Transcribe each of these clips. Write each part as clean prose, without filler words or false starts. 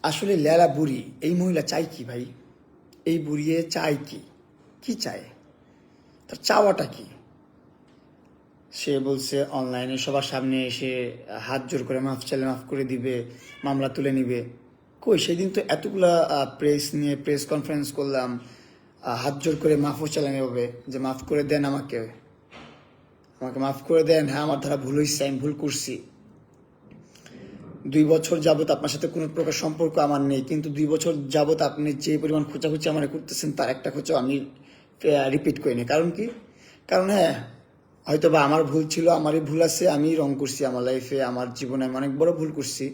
আসলে লেলা বুড়ি এই মহিলা চাই কি ভাই? এই বুড়িয়ে চাই কি? কি চায়? তার চাওয়াটা কি? সে বলছে অনলাইনে সবার সামনে এসে হাত জোর করে মাফ চাইলে মাফ করে দিবে, মামলা তুলে নিবে। কই সেদিন তো এতগুলা প্রেস নিয়ে প্রেস কনফারেন্স করলাম, হাত জোর করে মাফও চাইলাম এভাবে যে মাফ করে দেন, আমাকে আমাকে মাফ করে দেন, হ্যাঁ আমার দ্বারা ভুল হয়েছে, আমি ভুল করছি। 2 বছর যাবত আপনার সাথে কোনো প্রকার সম্পর্ক আমার নেই, কিন্তু 2 বছর যাবত আপনি যে পরিমাণ খোঁচাখুচি আমার করতেছেন তার একটা খোঁচাও আমি রিপিট করিনি। কারণ কি? কারণ হ্যাঁ, হয়তো বা আমার ভুল ছিল, আমারই ভুল আছে, আমি রং করছি আমার লাইফে, আমার জীবনে আমি অনেক বড় ভুল করছি।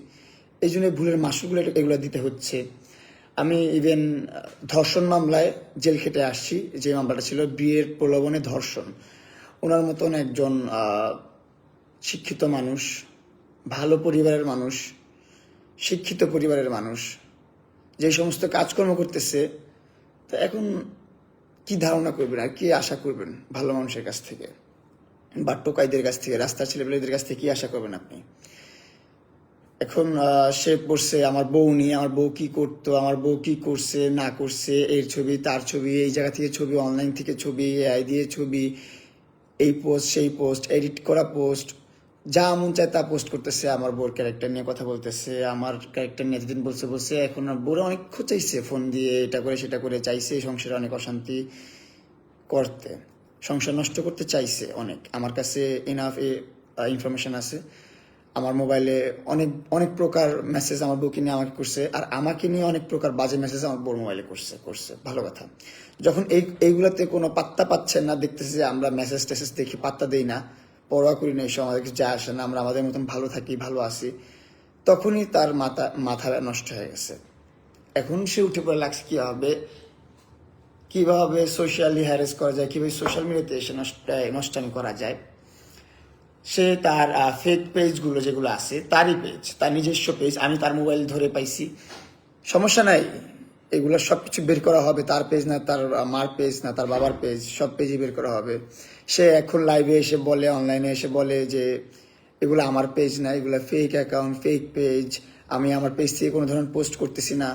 এই জন্য ভুলের মাসুলগুলো এগুলো দিতে হচ্ছে। আমি ইভেন ধর্ষণ মামলায় জেল খেটে আসছি, যে মামলাটা ছিল বিয়ের প্রলোভনে ধর্ষণ। ওনার মতন একজন শিক্ষিত মানুষ, ভালো পরিবারের মানুষ, শিক্ষিত পরিবারের মানুষ যে সমস্ত কাজকর্ম করতেছে, তা এখন কি ধারণা করবেন আর কি আশা করবেন ভালো মানুষের কাছ থেকে, বা টোকাইদের কাছ থেকে, রাস্তার ছেলেপেলেদের কাছ থেকে কি আশা করবেন আপনি? এখন সে পড়ছে আমার বউ নিয়ে, আমার বউ কি করতো, আমার বউ কি করছে না করছে, এর ছবি তার ছবি, এই জায়গা থেকে ছবি, অনলাইন থেকে ছবি, এআই দিয়ে ছবি, এই পোস্ট সেই পোস্ট, এডিট করা পোস্ট, যা মন চায় তা পোস্ট করতেছে। আমার বউর ক্যারেক্টার নিয়ে কথা বলতেছে, আমার ক্যারেক্টার নিয়ে এতদিন বলছে বলছে, এখন আর বউরা অনেক খোঁচাইছে ফোন দিয়ে, এটা করে সেটা করে, চাইছে সংসারে অনেক অশান্তি করতে, সংসার নষ্ট করতে চাইছে অনেক। আমার কাছে ইনাফ ইনফরমেশন আছে, আমার মোবাইলে অনেক অনেক প্রকার মেসেজ আমার বউকে নিয়ে আমাকে করছে, আর আমাকে নিয়ে অনেক প্রকার বাজে মেসেজ আমার বউর মোবাইলে করছে করছে ভালো কথা। যখন এইগুলাতে কোনো পাত্তা পাচ্ছেন না, দেখতেছে যে আমরা মেসেজ টেসেজ দেখি, পাত্তা দেই না, পরোয়া করি না, এসব আমাদের কিছু যায় আসে না, আমরা আমাদের মতন ভালো থাকি, ভালো আছি, তখনই তার মাথা নষ্ট হয়ে গেছে। এখন সে উঠে পড়ে লাগছে কিভাবে সোশ্যালি হ্যারেস করা যায়, কিভাবে সোশ্যাল মিডিয়াতে এসে নষ্টামি করা যায়। সে তার ফেক পেজগুলো যেগুলো আছে, তারই পেজ, তার নিজস্ব পেজ, আমি তার মোবাইল ধরে পাইছি, সমস্যা নাই, এগুলো সব কিছু বের করা হবে। তার পেজ না, তার মার পেজ না, তার বাবার পেজ, সব পেজই বের করা হবে। সে এখন লাইভে এসে বলে, অনলাইনে এসে বলে যে এগুলো আমার পেজ না, এগুলো ফেক অ্যাকাউন্ট, ফেক পেজ, আমি আমার পেজ থেকে কোনো ধরনের পোস্ট করতেছি না।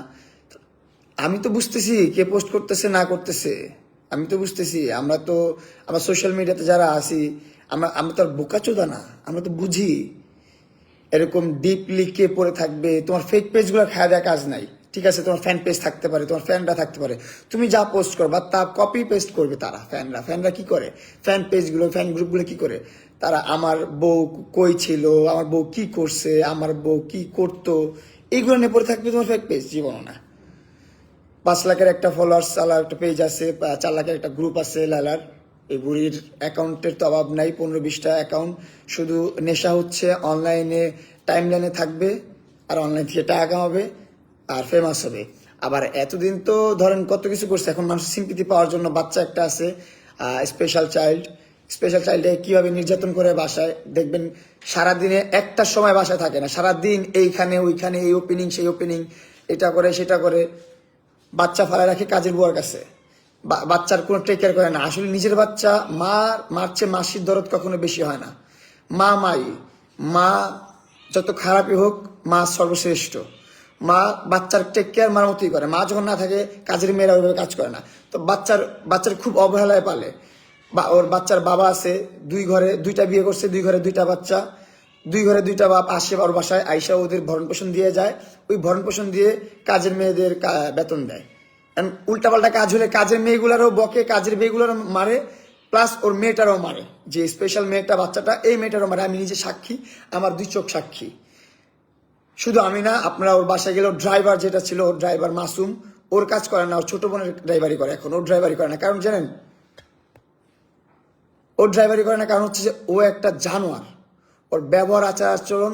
আমি তো বুঝতেছি কে পোস্ট করতেছে না করতেছে, আমি তো বুঝতেছি। আমরা সোশ্যাল মিডিয়াতে যারা আছি, আমরা তো আর বোকাচোদা না, আমরা তো বুঝি এরকম ডিপলি কে পড়ে থাকবে। তোমার ফেক পেজগুলো খাওয়া দেওয়া কাজ নাই, ঠিক আছে? তোমার ফ্যান পেজ থাকতে পারে, তোমার ফ্যানরা থাকতে পারে, তুমি যা পোস্ট করবা তা কপি পেস্ট করবে তারা। ফ্যানরা কি করে, ফ্যান পেজগুলো, ফ্যান গ্রুপগুলো কি করে, তারা আমার বউ কই ছিল, আমার বউ কি করছে, আমার বউ কি করতো, এইগুলো নিয়ে পড়ে থাকবে তোমার ফেক পেজ। জীবন না। 5 লাখের একটা ফলোয়ার্স চালার একটা পেজ আছে, 4 লাখের একটা গ্রুপ আছে লালার। এই বুড়ির অ্যাকাউন্টের তো অভাব নাই, 15-20টা অ্যাকাউন্ট। শুধু নেশা হচ্ছে অনলাইনে, টাইম লাইনে থাকবে, আর অনলাইন থেকে টাকা কামাবে, আর ফেমাস হবে। আবার এতদিন তো ধরেন কত কিছু করছে, এখন মানুষ সিম্পিতি পাওয়ার জন্য বাচ্চা একটা আছে, স্পেশাল চাইল্ডে কিভাবে নির্যাতন করে বাসায়, দেখবেন সারাদিনে একটা সময় বাসায় থাকে না, সারাদিন এইখানে ওইখানে, এই ওপেনিং সেই ওপেনিং, এটা করে সেটা করে, বাচ্চা ফালা রাখে কাজের বুয়ার কাছে, বাচ্চার কোনো টেক কেয়ার করে না। আসলে নিজের বাচ্চা মারছে, মাসির দরদ কখনো বেশি হয় না। মা যত খারাপই হোক, মা সর্বশ্রেষ্ঠ। মা বাচ্চার টেক কেয়ার মার মতোই করে। মা যখন না থাকে, কাজের মেয়েরা ওইভাবে কাজ করে না। তো বাচ্চার খুব অবহেলায় পালে। ওর বাচ্চার বাবা আছে, 2 ঘরে 2টা বিয়ে করছে, 2 ঘরে 2টা বাচ্চা, 2 ঘরে 2টা বাপ আসে ওর বাসায়, আইসা ওদের ভরণ পোষণ দিয়ে যায়। ওই ভরণ পোষণ দিয়ে কাজের মেয়েদের বেতন দেয়। উল্টাপাল্টা কাজ হলে কাজের মেয়েগুলারও বকে, কাজের মেয়েগুলারও মারে, প্লাস ওর মেয়েটারও মারে। যে স্পেশাল মেয়েটা, বাচ্চাটা, এই মেয়েটারও মারে। আমি নিজে সাক্ষী, আমার 2 চোখ সাক্ষী। শুধু আমি না, আপনারা ওর বাসায় গেলে ড্রাইভার যেটা ছিল, ওর ড্রাইভার মাসুম, ওর কাজ করে না, ওর ছোট বোনের ড্রাইভারি করে। এখন ওর ড্রাইভারি করে না, কারণ জানেন ওর ড্রাইভারি করে না কারণ হচ্ছে যে ও একটা জানোয়ার। ওর ব্যবহার, আচার আচরণ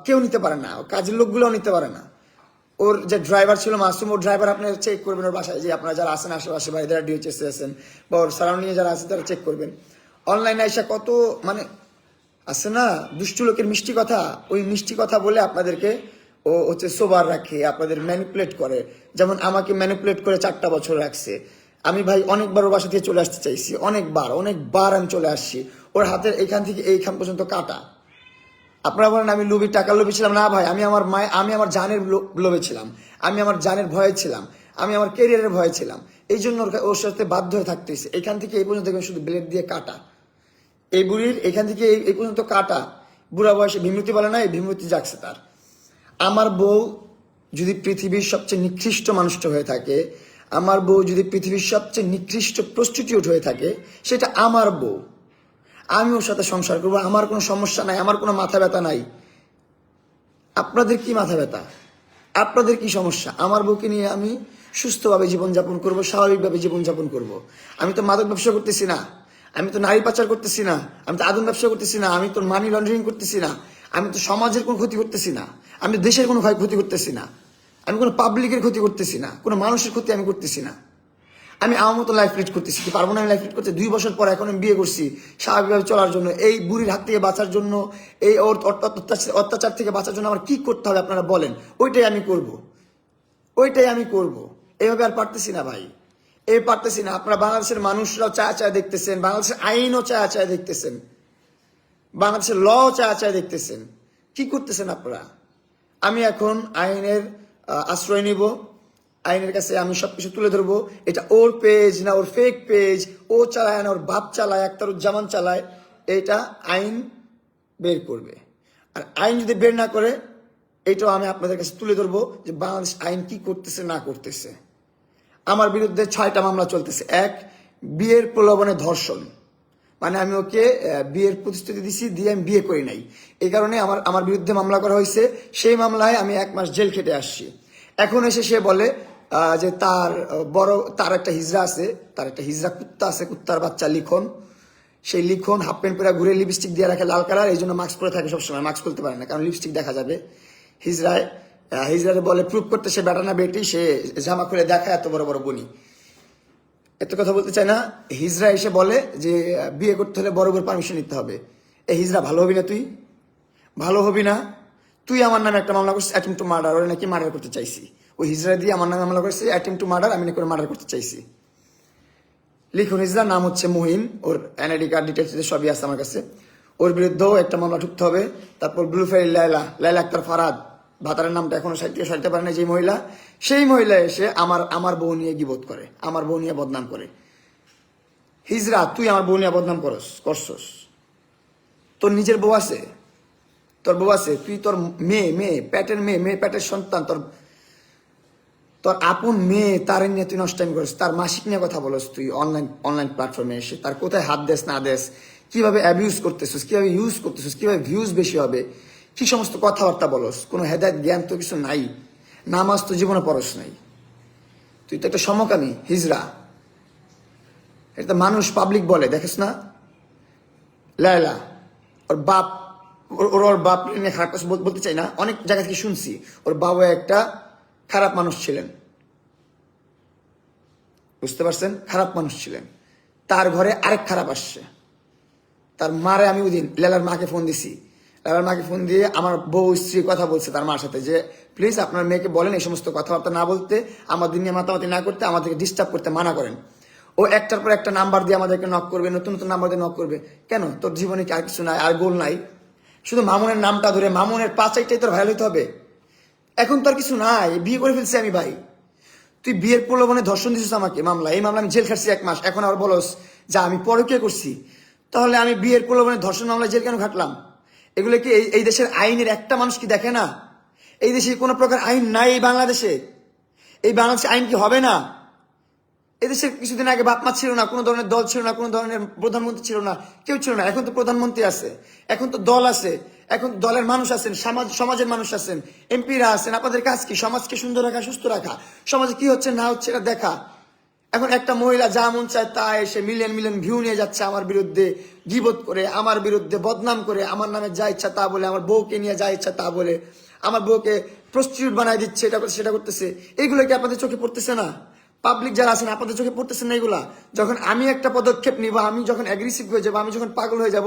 কেউ নিতে পারে না, কাজের লোকগুলোও নিতে পারে না। ওর যে ড্রাইভার ছিল মাসুম, ওর ড্রাইভার আপনারা চেক করবেন ওর বাসায়, যে আপনারা যারা আছেন আশেপাশে বা যারা ডিওচেসে আছেন বা ওর সারাউন্ডিংয়ে যারা আছে তারা চেক করবেন। অনলাইনে আইসা কত মানে আছে না দুষ্টু লোকের মিষ্টি কথা, ওই মিষ্টি কথা বলে আপনাদেরকে ও হচ্ছে সোবার রাখে, আপনাদের ম্যানিপুলেট করে। যেমন আমাকে ম্যানিপুলেট করে 4টা বছর রাখছে। আমি ভাই অনেকবার ওর বাসা থেকে চলে আসতে চাইছি, অনেকবার আমি চলে আসছি। ওর হাতের এইখান থেকে এইখান পর্যন্ত কাটা, আপনারা বলেন আমি লোভী, টাকার লোভী ছিলাম। না ভাই, আমি আমার জানের লোভে ছিলাম, আমি আমার জানের ভয়ে ছিলাম, আমি আমার ক্যারিয়ারের ভয়ে ছিলাম। এই জন্য ওর সাথে বাধ্য হয়ে থাকতেছে। এখান থেকে এই পর্যন্ত দেখবেন শুধু ব্লেড দিয়ে কাটা। এই বুড়ির এখান থেকে এই পর্যন্ত কাটা। বুড়া বয়সে ভীমরতি বলে না, এই ভীমরতি জাগছে তার। আমার বউ যদি পৃথিবীর সবচেয়ে নিকৃষ্ট মানুষটা হয়ে থাকে, আমার বউ যদি পৃথিবীর সবচেয়ে নিকৃষ্ট প্রস্টিটিউট হয়ে থাকে, সেটা আমার বউ। আমি ওর সাথে সংসার করবো, আমার কোনো সমস্যা নাই, আমার কোনো মাথা ব্যথা নাই। আপনাদের কি মাথা ব্যথা? আপনাদের কি সমস্যা? আমার বউকে নিয়ে আমি সুস্থভাবে জীবনযাপন করব, স্বাভাবিকভাবে জীবনযাপন করব। আমি তো মাদক ব্যবসা করতেছি না, আমি তো নারী পাচার করতেছি না, আমি তো আগুন ব্যবসা করতেছি না, আমি তো মানি লন্ডারিং করতেছি না, আমি তো সমাজের কোনো ক্ষতি করতেছি না, আমি দেশের কোনো ক্ষতি করতেছি না, আমি কোনো পাবলিকের ক্ষতি করতেছি না, কোনো মানুষের ক্ষতি আমি করতেছি না। আমি আমার মতো লাইফ লিড করতেছি। কি পারবো না আমি লাইফ লিড করতে? 2 বছর পর এখন আমি বিয়ে করছি স্বাভাবিকভাবে চলার জন্য। এই বুড়ির হাত থেকে বাঁচার জন্য, এই ওর অত্যাচার থেকে বাঁচার জন্য আমার কি করতে হবে আপনারা বলেন। ওইটাই আমি করব, ওইটাই আমি করব। এইভাবে আর পারতেছি না ভাই, এই পারতেছি না। আপনারা বাংলাদেশের মানুষরাও চায়া চায়া দেখতেছেন, বাংলাদেশের আইনও চায়া চায়া দেখতেছেন, বাংলাদেশের ল চায়া চায়া দেখতেছেন। কি করতেছেন আপনারা? আমি এখন আইনের আশ্রয় নিব, আইনের কাছে আমি সবকিছু তুলে ধরবো। এটা ওর পেজ না ওর ফেক পেজ, ও চালায় না ওর বাপ চালায়, আখতারুজ্জামান চালায়, এটা আইন বের করবে। আর আইন যদি বের না করে, এটাও আমি আপনাদের কাছে তুলে ধরবো যে বাংলাদেশ আইন কি করতেছে না করতেছে। আমার বিরুদ্ধে 6টা মামলা চলতেছে। 1, বিয়ের প্রলোভনে ধর্ষণ, মানে আমি ওকে বিয়ের প্রতিশ্রুতি দিছি, দিয়ে আমি বিয়ে করি নাই, এই কারণে আমার বিরুদ্ধে মামলা করা হয়েছে। সেই মামলায় আমি 1 মাস জেল খেটে আসছি। এখন এসে সে বলে যে তার একটা হিজড়া আছে, তার একটা হিজড়া কুত্তা আছে, কুত্তার বাচ্চা লিখন। সেই লিখন হাফ প্যান্ট পরে ঘুরে লিপস্টিক দিয়ে রাখে লাল কালার, এই জন্য মাস্ক পরে থাকে সবসময়। মাস্ক খুলতে পারে না কারণ লিপস্টিক দেখা যাবে। হিজড়ারে বলে প্রুভ করতে সে বেটা না বেটি, সে জামা খুলে দেখায় এত বড় বড় বনি। এত কথা বলতে চাই না। হিজড়া এসে বলে যে বিয়ে করতে হলে বড় বড় পারমিশন নিতে হবে। এই হিজড়া ভালো হবি না? তুই ভালো হবি না? তুই আমার নামে একটা মামলা করছিস অ্যাটেম্প টু মার্ডার, ওরা নাকি মার্ডার করতে চাইছি। ওই হিজড়া দিয়ে আমার নামে মামলা করছে অ্যাটেম্প টু মার্ডার, আমি নাকি মার্ডার করতে চাইছি। লিখুন, হিজড়া নাম হচ্ছে মুহিন, ওর এনআইডি কার্ড ডিটেলস সবই আছে আমার কাছে। ওর বিরুদ্ধেও একটা মামলা ঢুকতে হবে। তারপর ব্লু ফেরি লাইলা আক্তার ফারাদ, ভাতারের নামটা এখনো সাইতে পারে না যে মহিলা, সেই মহিলা এসে আমার বউ নিয়ে গিবত করে, আমার বউ নিয়ে বদনাম করে। হিজড়া, তুই আমার বউ নিয়ে বদনাম করছস? তোর নিজের বউ আছে? তোর বউ আছে? তুই তোর মেয়ে পেটের মেয়ে পেটের সন্তান, তোর আপন মেয়ে, তার নিয়ে তুই নষ্টামি করিস, তার মাসিক নিয়ে কথা বলস তুই অনলাইন প্ল্যাটফর্মে এসে। তার কোথায় হাত দেস না দেস, কিভাবে অ্যাবিউজ করতেছিস, কিভাবে ইউজ করতেছিস, কিভাবে ভিউজ বেশি হবে, কি সমস্ত কথাবার্তা বলস। কোনো হেদায়ত জ্ঞান তো কিছু নাই, নামাজ তো জীবনে পড়স নাই। তুই তো একটা সমকামী হিজড়া। এটা মানুষ পাবলিক বলে, দেখিস না? লায়লা ওর বাপ, ওর বাপ নিয়ে খারাপ কথা বলতে চাই না, অনেক জায়গা থেকে শুনছি ওর বাবা একটা খারাপ মানুষ ছিলেন, বুঝতে পারছেন? খারাপ মানুষ ছিলেন। তার ঘরে আরেক খারাপ আসছে। তার মারে আমি ওই দিন লেলার মাকে ফোন দিছি, লেলার মাকে ফোন দিয়ে আমার বউ স্ত্রী কথা বলছে তার মার সাথে যে প্লিজ আপনার মেয়েকে বলেন এই সমস্ত কথাবার্তা না বলতে, আমাদের নিয়ে মাতামাতি না করতে, আমাদেরকে ডিস্টার্ব করতে মানা করেন। ও একটার পর একটা নাম্বার দিয়ে আমাদেরকে নক করবে, নতুন নতুন নাম্বার দিয়ে নক করবে। কেন? তোর জীবনে কি আর কিছু নাই, আর গোল নাই? শুধু মামুনের নামটা ধরে মামুনের 5-8টাই তোর ভাইরাল হইতে হবে? এখন তো আর কিছু নাই, বিয়ে করে ফেলছি আমি ভাই। তুই বিয়ের প্রলোভনে ধর্ষণ দিছিস আমাকে, মামলা, এই মামলা আমি জেল খাটছি 1 মাস, এখন আবার বলস যা আমি পরকীয়া করছি। তাহলে আমি বিয়ের প্রলোভনে ধর্ষণ মামলা জেল কেন খাটলাম? এগুলো কি এই দেশের আইনের একটা মানুষ কি দেখে না? এই দেশে কোনো প্রকার আইন নাই এই বাংলাদেশে। এই বাংলাদেশে আইন কি হবে না? এদেশে কিছুদিন আগে বাপ মা ছিল না, কোনো ধরনের দল ছিল না, কোনো ধরনের প্রধানমন্ত্রী ছিল না, কেউ ছিল না। এখন তো প্রধানমন্ত্রী আছে, এখন তো দল আছে, এখন দলের মানুষ আছেন, সমাজের মানুষ আছেন, এমপিরা আছেন। আপনাদের কাজ কি? সমাজকে সুন্দর রাখা, সুস্থ রাখা, সমাজে কি হচ্ছে না হচ্ছে এটা দেখা। এখন একটা মহিলা যা মন চায় তা এসে মিলিয়ন ভিউ নিয়ে যাচ্ছে আমার বিরুদ্ধে, গীবত করে, আমার বিরুদ্ধে বদনাম করে, আমার নামে যা ইচ্ছা তা বলে, আমার বউকে নিয়ে যা ইচ্ছা তা বলে, আমার বউকে প্রস্টিটিউট বানায় দিচ্ছে, এটা করছে সেটা করতেছে। এগুলো কি আপনাদের চোখে পড়তেছে না? পাবলিক যারা আছেন আপনাদের চোখে পড়তেছে না এগুলা? যখন আমি একটা পদক্ষেপ নিব, আমি যখন অ্যাগ্রেসিভ হয়ে যাবো, আমি যখন পাগল হয়ে যাব,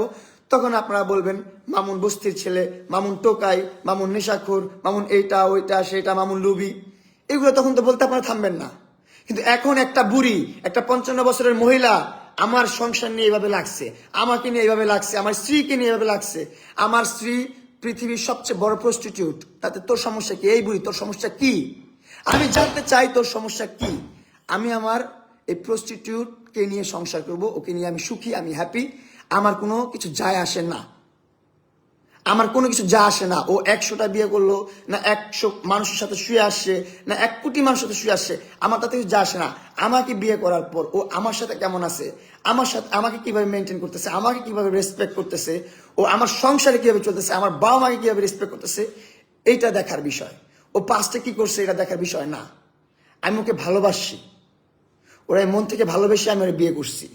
তখন আপনারা বলবেন মামুন বস্তির ছেলে, মামুন টোকাই, মামুন নেশাখোর, মামুন এইটা ওইটা সেটা, মামুন লুবি। এগুলো তখন তো বলতে আপনারা থামবেন না। কিন্তু এখন একটা বুড়ি, একটা 55 বছরের মহিলা আমার সংসার নিয়ে এইভাবে লাগছে, আমাকে নিয়ে এইভাবে লাগছে, আমার স্ত্রীকে নিয়ে এইভাবে লাগছে। আমার স্ত্রী পৃথিবীর সবচেয়ে বড় প্রস্টিটিউট, তাতে তোর সমস্যা কি? এই বুড়ি, তোর সমস্যা কি? আমি জানতে চাই তোর সমস্যা কি। আমি আমার এই প্রস্টিটিউটকে নিয়ে সংসার করব, ওকে নিয়ে আমি সুখী, আমি হ্যাপি, আমার কোনো কিছু যায় আসে না, আমার কোনো কিছু যা আসে না। ও 100টা বিয়ে করলো না 100 মানুষের সাথে শুয়ে আসছে না 1 কোটি মানুষের সাথে শুয়ে আসছে, আমার তাতে কিছু যা আসে না। আমাকে বিয়ে করার পর ও আমার সাথে কেমন আছে, আমার সাথে আমাকে কিভাবে মেনটেন করতেছে, আমাকে কিভাবে রেসপেক্ট করতেছে, ও আমার সংসারে কিভাবে চলতেছে, আমার বাবা মাকে কিভাবে রেসপেক্ট করতেছে, এইটা দেখার বিষয়। ও পাস্টে কি করছে এটা দেখার বিষয় না। আমি ওকে ভালোবাসি, ওরা মন থেকে ভালোবেসে আমি ওরা বিয়ে করছি।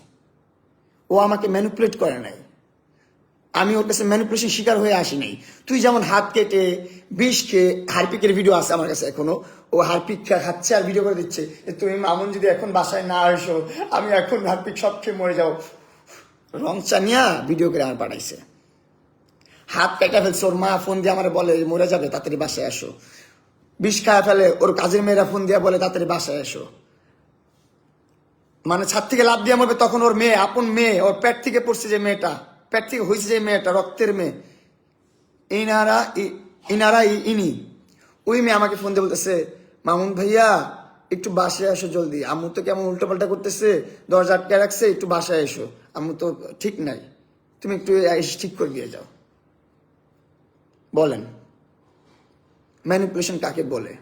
ও আমাকে ম্যানিপুলেট করে নাই, আমি ওর কাছে ম্যানিপুলেশন শিকার হয়ে আসি নাই। তুই যেমন হাত কেটে বিষ খেয়ে, হারপিকের ভিডিও আছে আমার কাছে এখনো, ও হারপিক খাচ্ছে আর ভিডিও করে দিচ্ছে তুমি মামুন যদি এখন বাসায় না আসো আমি এখন হারপিক সব খেয়ে মরে যাও। রং চানিয়া ভিডিও করে আমার পাঠাইছে, হাত কেটে ফেলছে, ওর মা ফোন দিয়ে আমার বলে মরে যাবে তাড়াতাড়ি বাসায় আসো। বিষ খাওয়া ফেলে, ওর কাজের মেয়েরা ফোন দিয়ে বলে তাড়াতাড়ি বাসায় আসো। মানে ছাদ থেকে লাভ দিয়ে মরবে, তখন ওর মেয়ে, আপন মেয়ে, ওর পেট থেকে পড়ছে যে মেয়েটা, পেট থেকে হয়েছে যে মেয়েটা, রক্তের মেয়ে, ইনি ওই মেয়ে আমাকে ফোন দিয়ে বলতেছে মামুন ভাইয়া একটু বাসায় আসো জলদি, আম্মু তো কেমন উল্টোপাল্টা করতেছে, দরজা আটকে রাখছে, একটু বাসায় এসো, আম্মু তো ঠিক নাই, তুমি একটু এসে ঠিক করে দিয়ে যাও। বলেন ম্যানিপুলেশন কাকে বলে?